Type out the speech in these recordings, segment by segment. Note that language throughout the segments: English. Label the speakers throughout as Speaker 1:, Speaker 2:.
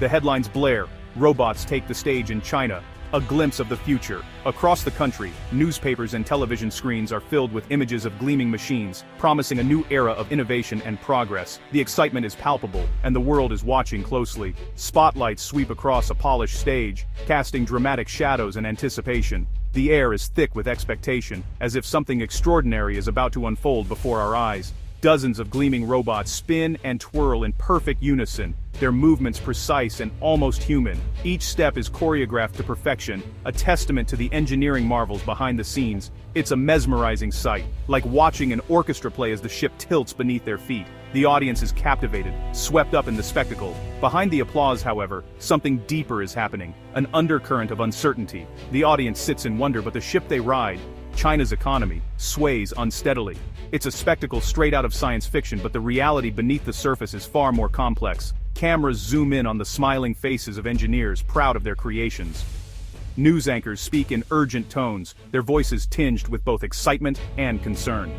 Speaker 1: The headlines blare, robots take the stage in China, a glimpse of the future. Across the country, newspapers and television screens are filled with images of gleaming machines, promising a new era of innovation and progress. The excitement is palpable, and the world is watching closely. Spotlights sweep across a polished stage, casting dramatic shadows and anticipation. The air is thick with expectation, as if something extraordinary is about to unfold before our eyes. Dozens of gleaming robots spin and twirl in perfect unison, their movements precise and almost human. Each step is choreographed to perfection, a testament to the engineering marvels behind the scenes. It's a mesmerizing sight, like watching an orchestra play as the ship tilts beneath their feet. The audience is captivated, swept up in the spectacle. Behind the applause, however, something deeper is happening, an undercurrent of uncertainty. The audience sits in wonder, but the ship they ride, China's economy, sways unsteadily. It's a spectacle straight out of science fiction, but the reality beneath the surface is far more complex. Cameras zoom in on the smiling faces of engineers proud of their creations. News anchors speak in urgent tones, their voices tinged with both excitement and concern.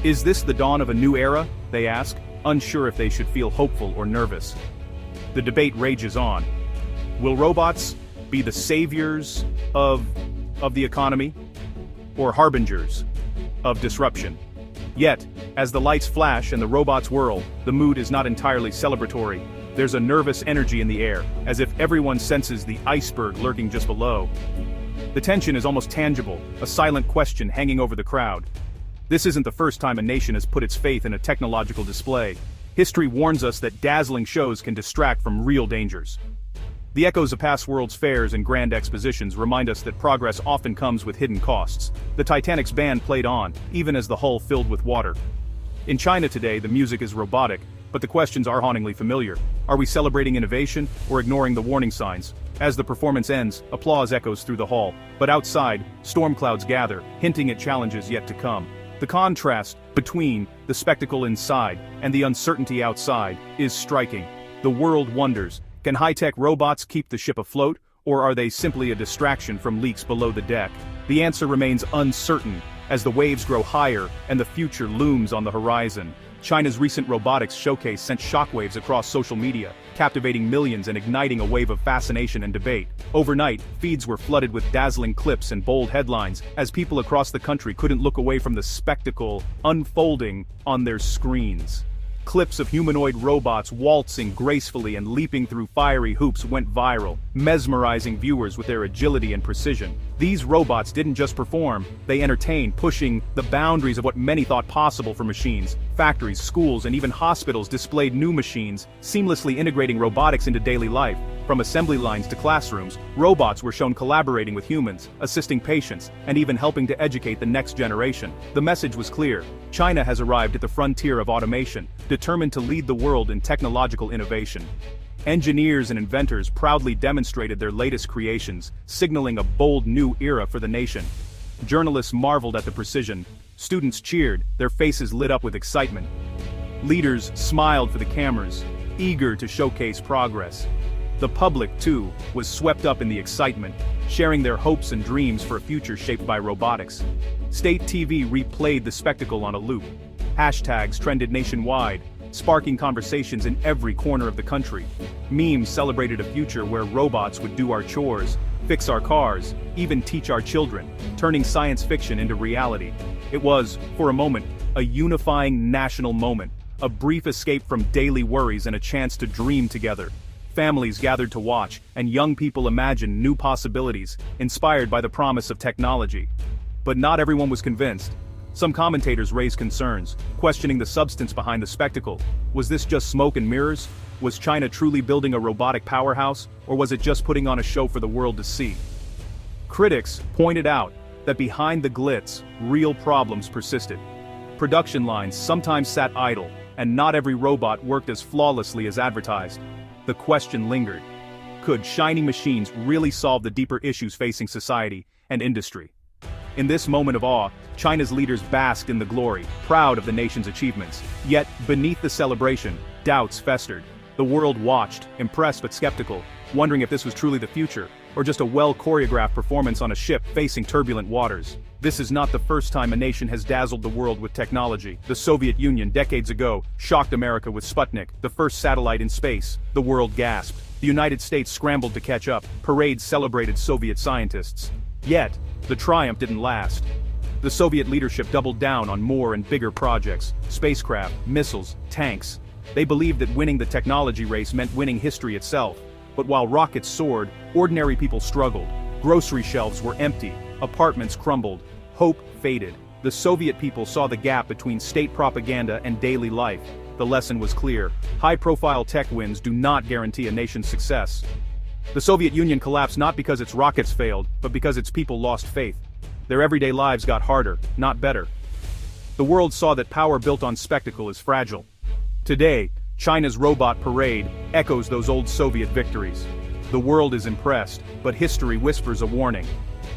Speaker 1: Is this the dawn of a new era? They ask, unsure if they should feel hopeful or nervous. The debate rages on. Will robots be the saviors of the economy, or harbingers of disruption? Yet, as the lights flash and the robots whirl, the mood is not entirely celebratory. There's a nervous energy in the air, as if everyone senses the iceberg lurking just below. The tension is almost tangible, a silent question hanging over the crowd. This isn't the first time a nation has put its faith in a technological display. History warns us that dazzling shows can distract from real dangers. The echoes of past World's fairs and grand expositions remind us that progress often comes with hidden costs. The Titanic's band played on, even as the hull filled with water. In China today, the music is robotic, but the questions are hauntingly familiar. Are we celebrating innovation, or ignoring the warning signs? As the performance ends, applause echoes through the hall, but outside, storm clouds gather, hinting at challenges yet to come. The contrast between the spectacle inside and the uncertainty outside is striking. The world wonders, can high-tech robots keep the ship afloat, or are they simply a distraction from leaks below the deck? The answer remains uncertain, as the waves grow higher and the future looms on the horizon. China's recent robotics showcase sent shockwaves across social media, captivating millions and igniting a wave of fascination and debate. Overnight, feeds were flooded with dazzling clips and bold headlines, as people across the country couldn't look away from the spectacle unfolding on their screens. Clips of humanoid robots waltzing gracefully and leaping through fiery hoops went viral, mesmerizing viewers with their agility and precision. These robots didn't just perform, they entertained, pushing the boundaries of what many thought possible for machines. Factories, schools, and even hospitals displayed new machines, seamlessly integrating robotics into daily life. From assembly lines to classrooms, robots were shown collaborating with humans, assisting patients, and even helping to educate the next generation. The message was clear. China has arrived at the frontier of automation, determined to lead the world in technological innovation. Engineers and inventors proudly demonstrated their latest creations, signaling a bold new era for the nation. Journalists marveled at the precision. Students cheered, their faces lit up with excitement. Leaders smiled for the cameras, eager to showcase progress. The public, too, was swept up in the excitement, sharing their hopes and dreams for a future shaped by robotics. State TV replayed the spectacle on a loop. Hashtags trended nationwide, sparking conversations in every corner of the country. Memes celebrated a future where robots would do our chores, fix our cars, even teach our children, turning science fiction into reality. It was, for a moment, a unifying national moment, a brief escape from daily worries and a chance to dream together. Families gathered to watch, and young people imagined new possibilities, inspired by the promise of technology. But not everyone was convinced. Some commentators raised concerns, questioning the substance behind the spectacle. Was this just smoke and mirrors? Was China truly building a robotic powerhouse, or was it just putting on a show for the world to see? Critics pointed out that behind the glitz, real problems persisted. Production lines sometimes sat idle, and not every robot worked as flawlessly as advertised. The question lingered. Could shiny machines really solve the deeper issues facing society and industry? In this moment of awe, China's leaders basked in the glory, proud of the nation's achievements. Yet, beneath the celebration, doubts festered. The world watched, impressed but skeptical, wondering if this was truly the future, or just a well-choreographed performance on a ship facing turbulent waters. This is not the first time a nation has dazzled the world with technology. The Soviet Union, decades ago, shocked America with Sputnik, the first satellite in space. The world gasped. The United States scrambled to catch up, parades celebrated Soviet scientists. Yet, the triumph didn't last. The Soviet leadership doubled down on more and bigger projects: spacecraft, missiles, tanks. They believed that winning the technology race meant winning history itself. But while rockets soared, ordinary people struggled. Grocery shelves were empty, apartments crumbled, hope faded. The Soviet people saw the gap between state propaganda and daily life. The lesson was clear: high-profile tech wins do not guarantee a nation's success. The Soviet Union collapsed not because its rockets failed, but because its people lost faith. Their everyday lives got harder, not better. The world saw that power built on spectacle is fragile. Today, China's robot parade echoes those old Soviet victories. The world is impressed, but history whispers a warning.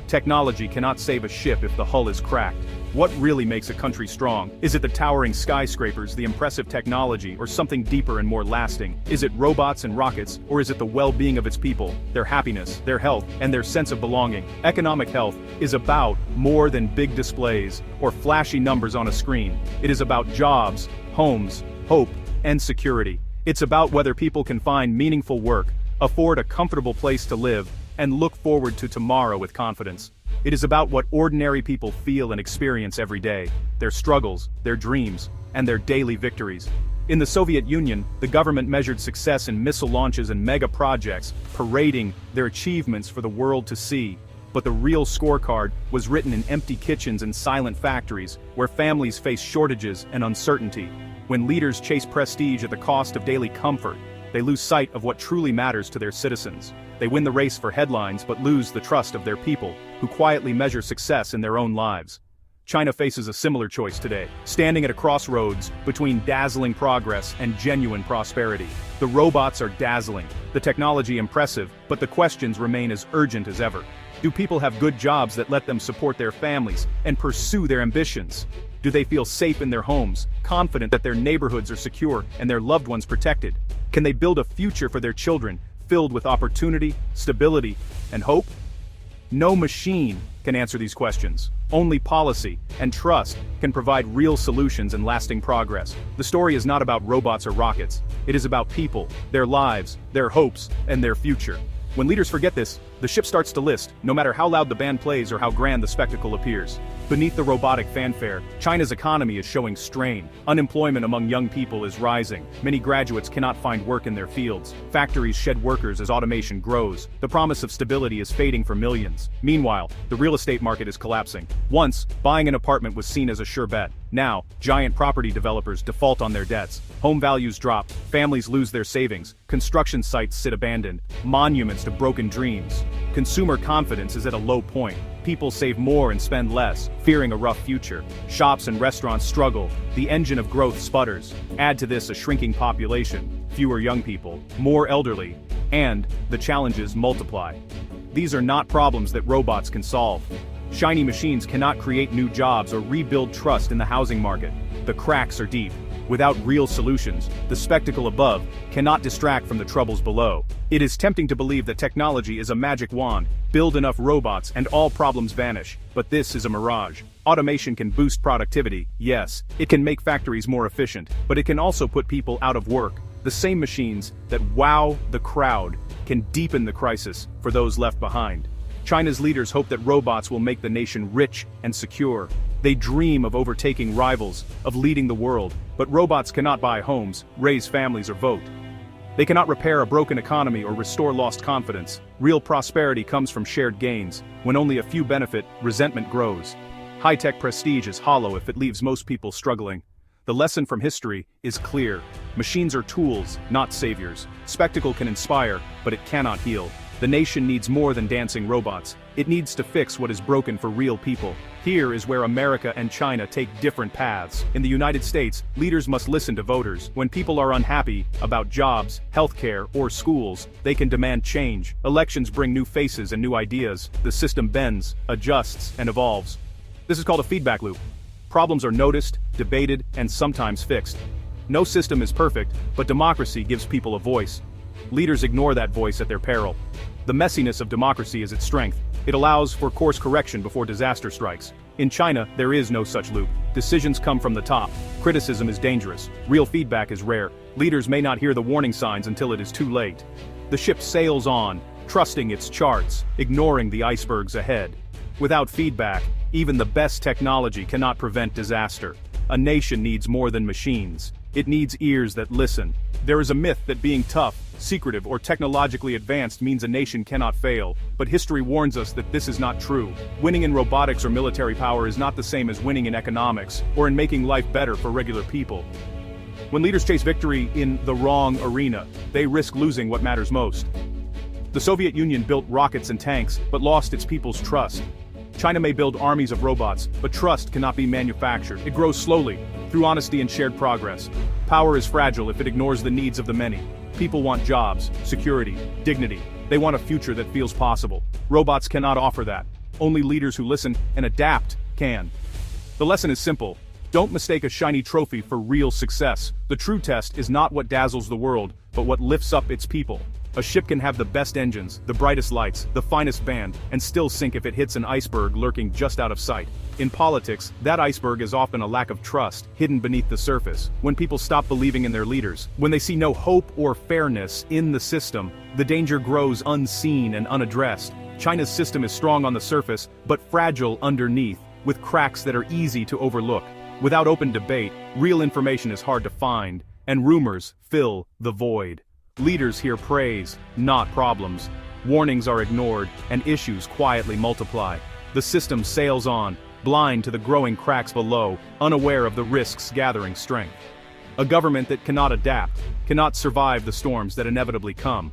Speaker 1: Technology cannot save a ship if the hull is cracked. What really makes a country strong? Is it the towering skyscrapers, the impressive technology, or something deeper and more lasting? Is it robots and rockets, or is it the well-being of its people, their happiness, their health, and their sense of belonging? Economic health is about more than big displays or flashy numbers on a screen. It is about jobs, homes, hope, and security. It's about whether people can find meaningful work, afford a comfortable place to live, and look forward to tomorrow with confidence. It is about what ordinary people feel and experience every day: their struggles, their dreams, and their daily victories. In the Soviet Union, the government measured success in missile launches and mega projects, parading their achievements for the world to see. But the real scorecard was written in empty kitchens and silent factories, where families face shortages and uncertainty. When leaders chase prestige at the cost of daily comfort, they lose sight of what truly matters to their citizens. They win the race for headlines but lose the trust of their people, who quietly measure success in their own lives. China faces a similar choice today, standing at a crossroads between dazzling progress and genuine prosperity. The robots are dazzling, the technology impressive, but the questions remain as urgent as ever. Do people have good jobs that let them support their families and pursue their ambitions? Do they feel safe in their homes, confident that their neighborhoods are secure and their loved ones protected? Can they build a future for their children, filled with opportunity, stability, and hope? No machine can answer these questions. Only policy and trust can provide real solutions and lasting progress. The story is not about robots or rockets. It is about people, their lives, their hopes, and their future. When leaders forget this, the ship starts to list, no matter how loud the band plays or how grand the spectacle appears. Beneath the robotic fanfare, China's economy is showing strain. Unemployment among young people is rising. Many graduates cannot find work in their fields. Factories shed workers as automation grows. The promise of stability is fading for millions. Meanwhile, the real estate market is collapsing. Once, buying an apartment was seen as a sure bet. Now, giant property developers default on their debts. Home values drop, families lose their savings, construction sites sit abandoned, monuments to broken dreams. Consumer confidence is at a low point. People save more and spend less, fearing a rough future. Shops and restaurants struggle, the engine of growth sputters. Add to this a shrinking population, fewer young people, more elderly, and the challenges multiply. These are not problems that robots can solve. Shiny machines cannot create new jobs or rebuild trust in the housing market. The cracks are deep. Without real solutions, the spectacle above cannot distract from the troubles below. It is tempting to believe that technology is a magic wand. Build enough robots and all problems vanish. But this is a mirage. Automation can boost productivity, yes. It can make factories more efficient, but it can also put people out of work. The same machines that wow the crowd can deepen the crisis for those left behind. China's leaders hope that robots will make the nation rich and secure. They dream of overtaking rivals, of leading the world, but robots cannot buy homes, raise families, or vote. They cannot repair a broken economy or restore lost confidence. Real prosperity comes from shared gains. When only a few benefit, resentment grows. High-tech prestige is hollow if it leaves most people struggling. The lesson from history is clear. Machines are tools, not saviors. Spectacle can inspire, but it cannot heal. The nation needs more than dancing robots. It needs to fix what is broken for real people. Here is where America and China take different paths. In the United States, leaders must listen to voters. When people are unhappy about jobs, healthcare, or schools, they can demand change. Elections bring new faces and new ideas. The system bends, adjusts, and evolves. This is called a feedback loop. Problems are noticed, debated, and sometimes fixed. No system is perfect, but democracy gives people a voice. Leaders ignore that voice at their peril. The messiness of democracy is its strength. It allows for course correction before disaster strikes. In China, there is no such loop. Decisions come from the top. Criticism is dangerous. Real feedback is rare. Leaders may not hear the warning signs until it is too late. The ship sails on, trusting its charts, ignoring the icebergs ahead. Without feedback, even the best technology cannot prevent disaster. A nation needs more than machines. It needs ears that listen. There is a myth that being tough, secretive, or technologically advanced means a nation cannot fail, but history warns us that this is not true. Winning in robotics or military power is not the same as winning in economics, or in making life better for regular people. When leaders chase victory in the wrong arena, they risk losing what matters most. The Soviet Union built rockets and tanks, but lost its people's trust. China may build armies of robots, but trust cannot be manufactured. It grows slowly, through honesty and shared progress. Power is fragile if it ignores the needs of the many. People want jobs, security, dignity. They want a future that feels possible. Robots cannot offer that. Only leaders who listen and adapt can. The lesson is simple. Don't mistake a shiny trophy for real success. The true test is not what dazzles the world, but what lifts up its people. A ship can have the best engines, the brightest lights, the finest band, and still sink if it hits an iceberg lurking just out of sight. In politics, that iceberg is often a lack of trust, hidden beneath the surface. When people stop believing in their leaders, when they see no hope or fairness in the system, the danger grows unseen and unaddressed. China's system is strong on the surface, but fragile underneath, with cracks that are easy to overlook. Without open debate, real information is hard to find, and rumors fill the void. Leaders hear praise, not problems. Warnings are ignored, and issues quietly multiply. The system sails on, blind to the growing cracks below, unaware of the risks gathering strength. A government that cannot adapt, cannot survive the storms that inevitably come.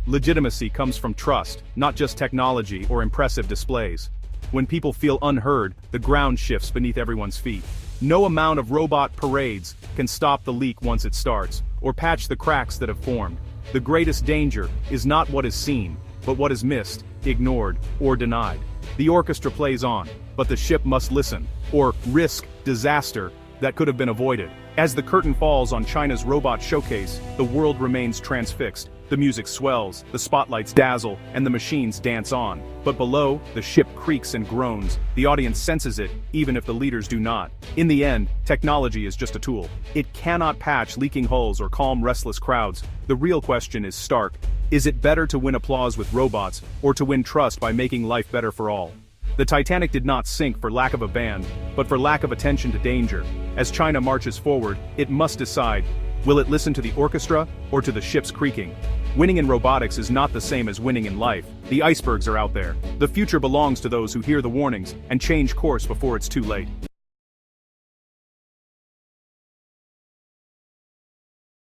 Speaker 1: Legitimacy comes from trust, not just technology or impressive displays. When people feel unheard, the ground shifts beneath everyone's feet. No amount of robot parades can stop the leak once it starts, or patch the cracks that have formed. The greatest danger is not what is seen, but what is missed, ignored, or denied. The orchestra plays on, but the ship must listen, or risk disaster that could have been avoided. As the curtain falls on China's robot showcase, the world remains transfixed. The music swells, the spotlights dazzle, and the machines dance on. But below, the ship creaks and groans. The audience senses it, even if the leaders do not. In the end, technology is just a tool. It cannot patch leaking hulls or calm restless crowds. The real question is stark. Is it better to win applause with robots, or to win trust by making life better for all? The Titanic did not sink for lack of a band, but for lack of attention to danger. As China marches forward, it must decide, will it listen to the orchestra, or to the ship's creaking? Winning in robotics is not the same as winning in life. The icebergs are out there. The future belongs to those who hear the warnings and change course before it's too late.